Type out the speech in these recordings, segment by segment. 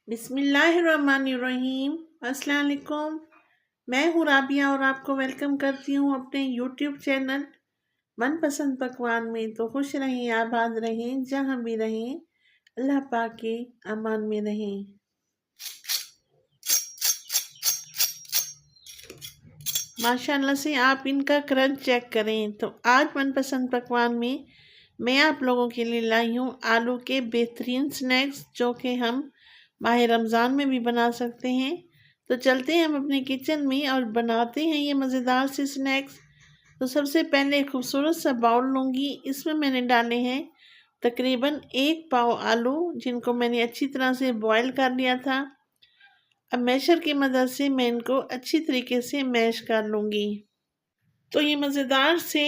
बिस्मिल्लाहिर्रहमानिर्रहीम। अस्सलाम वालेकुम। मैं हूँ राबिया और आपको वेलकम करती हूँ अपने यूट्यूब चैनल मनपसंद पकवान में। तो खुश रहें, आबाद रहें, जहाँ भी रहें, अल्लाह पाक के अमान में रहें। माशाल्लाह से आप इनका क्रंच चेक करें। तो आज मनपसंद पकवान में मैं आप लोगों के लिए लाई हूँ आलू के बेहतरीन स्नैक्स, जो कि हम माह रमज़ान में भी बना सकते हैं। तो चलते हैं हम अपने किचन में और बनाते हैं ये मज़ेदार से स्नैक्स। तो सबसे पहले एक खूबसूरत सा बाउल लूँगी। इसमें मैंने डाले हैं तकरीबन 1 पाव आलू, जिनको मैंने अच्छी तरह से बॉयल कर लिया था। अब मैशर की मदद से मैं इनको अच्छी तरीके से मैश कर लूँगी। तो ये मज़ेदार से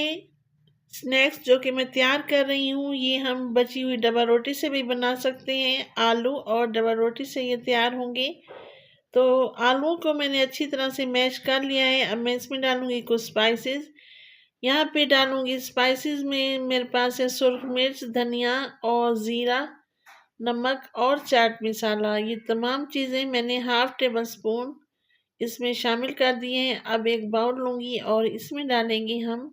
स्नैक्स जो कि मैं तैयार कर रही हूँ, ये हम बची हुई डबल रोटी से भी बना सकते हैं। आलू और डबल रोटी से ये तैयार होंगे। तो आलूओं को मैंने अच्छी तरह से मैश कर लिया है। अब मैं इसमें डालूँगी कुछ स्पाइसेस। यहाँ पे डालूँगी स्पाइसेस में मेरे पास है सुर्ख मिर्च, धनिया और ज़ीरा, नमक और चाट मसाला। ये तमाम चीज़ें मैंने हाफ़ टेबल स्पून इसमें शामिल कर दिए हैं। अब एक बाउल लूँगी और इसमें डालेंगे हम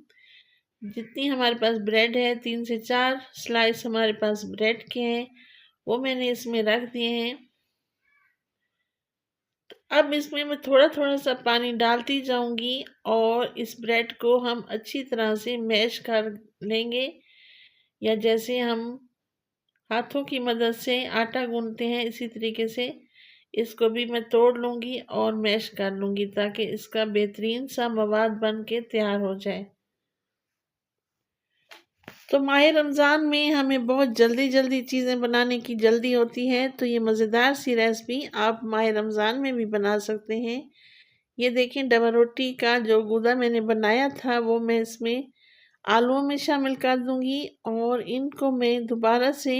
जितनी हमारे पास ब्रेड है, 3 से 4 स्लाइस हमारे पास ब्रेड के हैं, वो मैंने इसमें रख दिए हैं। अब इसमें मैं थोड़ा थोड़ा सा पानी डालती जाऊंगी और इस ब्रेड को हम अच्छी तरह से मैश कर लेंगे, या जैसे हम हाथों की मदद से आटा गूंथते हैं इसी तरीके से इसको भी मैं तोड़ लूँगी और मैश कर लूँगी, ताकि इसका बेहतरीन सा मवाद बन के तैयार हो जाए। तो माह रमज़ान में हमें बहुत जल्दी जल्दी चीज़ें बनाने की जल्दी होती है, तो ये मज़ेदार सी रेसिपी आप माह रमज़ान में भी बना सकते हैं। ये देखिए डबल रोटी का जो गूदा मैंने बनाया था, वो मैं इसमें आलूओं में शामिल कर दूंगी और इनको मैं दोबारा से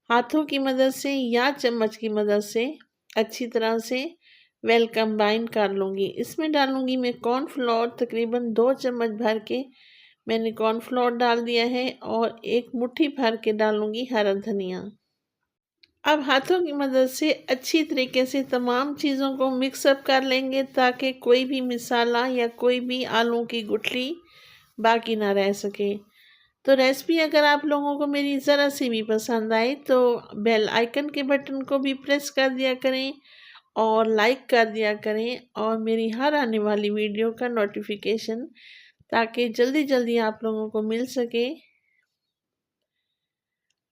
हाथों की मदद से या चम्मच की मदद से अच्छी तरह से वेल कंबाइन कर लूँगी। इसमें डालूँगी मैं कॉर्नफ्लोर, तकरीबन 2 चम्मच भर के मैंने कॉर्नफ्लोर डाल दिया है और एक मुट्ठी भर के डालूँगी हरा धनिया। अब हाथों की मदद से अच्छी तरीके से तमाम चीज़ों को मिक्सअप कर लेंगे, ताकि कोई भी मसाला या कोई भी आलू की गुठली बाकी ना रह सके। तो रेसिपी अगर आप लोगों को मेरी ज़रा सी भी पसंद आए तो बेल आइकन के बटन को भी प्रेस कर दिया करें और लाइक कर दिया करें, और मेरी हर आने वाली वीडियो का नोटिफिकेशन ताकि जल्दी जल्दी आप लोगों को मिल सके,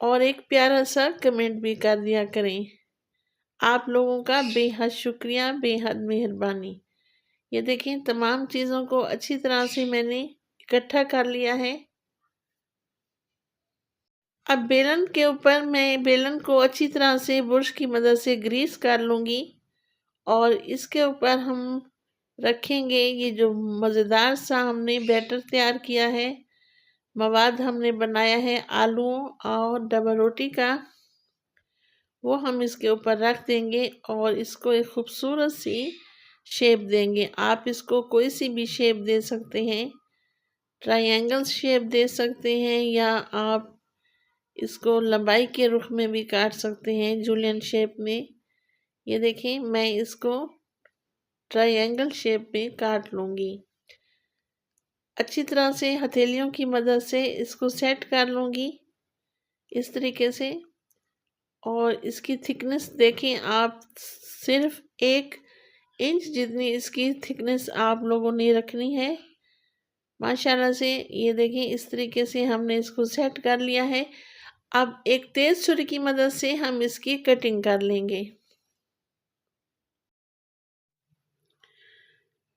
और एक प्यारा सा कमेंट भी कर दिया करें। आप लोगों का बेहद शुक्रिया, बेहद मेहरबानी। ये देखें तमाम चीज़ों को अच्छी तरह से मैंने इकट्ठा कर लिया है। अब बेलन के ऊपर मैं बेलन को अच्छी तरह से ब्रश की मदद से ग्रीस कर लूँगी और इसके ऊपर हम रखेंगे ये जो मज़ेदार सा हमने बैटर तैयार किया है, मवाद हमने बनाया है आलूओं और डबल रोटी का, वो हम इसके ऊपर रख देंगे और इसको एक खूबसूरत सी शेप देंगे। आप इसको कोई सी भी शेप दे सकते हैं, ट्रायंगल शेप दे सकते हैं, या आप इसको लंबाई के रुख में भी काट सकते हैं, जूलियन शेप में। ये देखें मैं इसको ट्रायंगल शेप में काट लूँगी। अच्छी तरह से हथेलियों की मदद से इसको सेट कर लूँगी इस तरीके से। और इसकी थिकनेस देखें आप, सिर्फ 1 इंच जितनी इसकी थिकनेस आप लोगों ने रखनी है। माशाल्लाह से ये देखें इस तरीके से हमने इसको सेट कर लिया है। अब एक तेज़ छुरी की मदद से हम इसकी कटिंग कर लेंगे।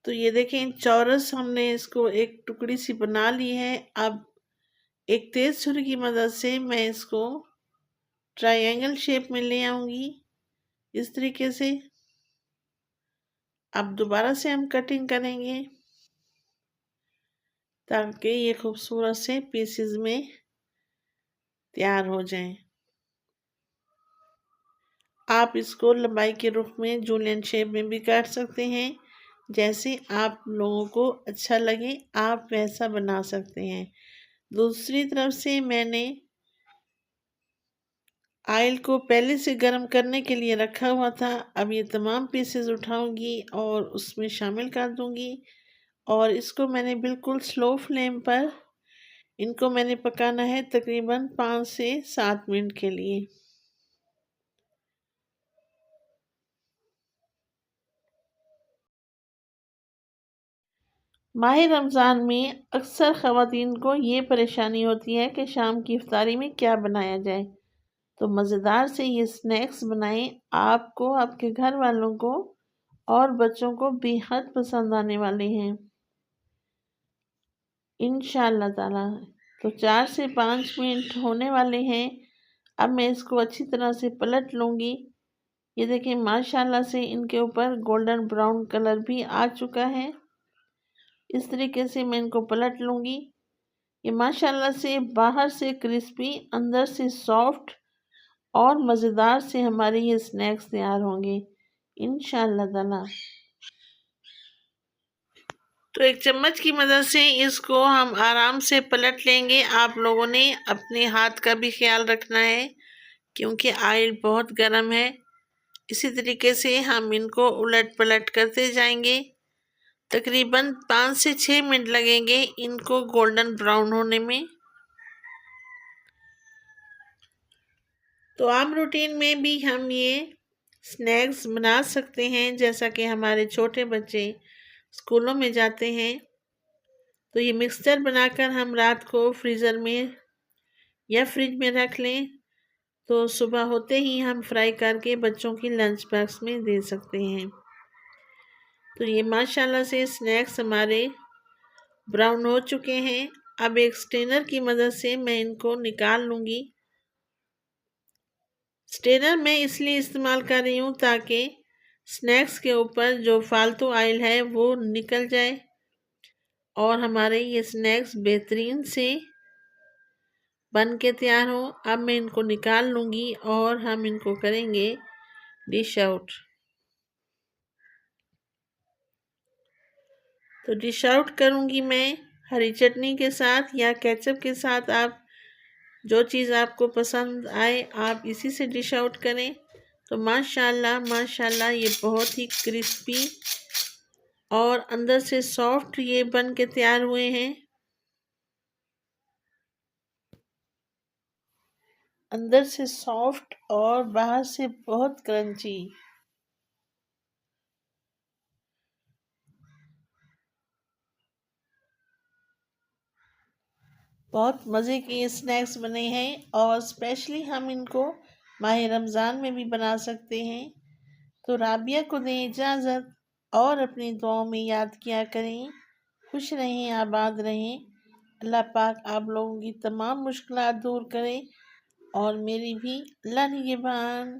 तो ये देखें चौरस हमने इसको एक टुकड़ी सी बना ली है। अब एक तेज़ छुरी की मदद से मैं इसको ट्रायंगल शेप में ले आऊँगी इस तरीके से। अब दोबारा से हम कटिंग करेंगे ताकि ये खूबसूरत से पीसेस में तैयार हो जाएं। आप इसको लंबाई के रुख में जूलियन शेप में भी काट सकते हैं, जैसे आप लोगों को अच्छा लगे आप वैसा बना सकते हैं। दूसरी तरफ से मैंने ऑयल को पहले से गर्म करने के लिए रखा हुआ था। अब ये तमाम पीसेस उठाऊंगी और उसमें शामिल कर दूंगी और इसको मैंने बिल्कुल स्लो फ्लेम पर इनको मैंने पकाना है तकरीबन 5 से 7 मिनट के लिए। माह रमज़ान में अक्सर ख़वातीन को ये परेशानी होती है कि शाम की इफ्तारी में क्या बनाया जाए, तो मज़ेदार से ये स्नैक्स बनाएं। आपको, आपके घर वालों को और बच्चों को बेहद पसंद आने वाले हैं इंशाअल्लाह ताला। तो 4 से 5 मिनट होने वाले हैं। अब मैं इसको अच्छी तरह से पलट लूँगी। ये देखिए माशाल्लाह से इनके ऊपर गोल्डन ब्राउन कलर भी आ चुका है। इस तरीके से मैं इनको पलट लूँगी। ये माशाल्लाह से बाहर से क्रिस्पी, अंदर से सॉफ्ट और मज़ेदार से हमारे ये स्नैक्स तैयार होंगे इंशाअल्लाह ताला। तो एक चम्मच की मदद से इसको हम आराम से पलट लेंगे। आप लोगों ने अपने हाथ का भी ख्याल रखना है क्योंकि ऑयल बहुत गर्म है। इसी तरीके से हम इनको उलट पलट करते जाएंगे। तकरीबन 5 से 6 मिनट लगेंगे इनको गोल्डन ब्राउन होने में। तो आम रूटीन में भी हम ये स्नैक्स बना सकते हैं। जैसा कि हमारे छोटे बच्चे स्कूलों में जाते हैं तो ये मिक्सचर बनाकर हम रात को फ्रीज़र में या फ्रिज में रख लें तो सुबह होते ही हम फ्राई करके बच्चों की लंच बॉक्स में दे सकते हैं। तो ये माशाल्लाह से स्नैक्स हमारे ब्राउन हो चुके हैं। अब एक स्ट्रेनर की मदद से मैं इनको निकाल लूँगी। स्ट्रेनर मैं इसलिए इस्तेमाल कर रही हूँ ताकि स्नैक्स के ऊपर जो फालतू ऑयल है वो निकल जाए और हमारे ये स्नैक्स बेहतरीन से बन के तैयार हो। अब मैं इनको निकाल लूँगी और हम इनको करेंगे डिश आउट। तो डिश आउट करूँगी मैं हरी चटनी के साथ या केचप के साथ। आप जो चीज़ आपको पसंद आए आप इसी से डिश आउट करें। तो माशाल्लाह माशाल्लाह ये बहुत ही क्रिस्पी और अंदर से सॉफ्ट ये बन के तैयार हुए हैं। अंदर से सॉफ्ट और बाहर से बहुत क्रंची। बहुत मज़े के स्नैक्स बने हैं और स्पेशली हम इनको माह रमज़ान में भी बना सकते हैं। तो राबिया को दें इजाज़त और अपनी दुआओं में याद किया करें। खुश रहें, आबाद रहें। अल्लाह पाक आप लोगों की तमाम मुश्किलात दूर करे और मेरी भी। अल्लाह निगहबान।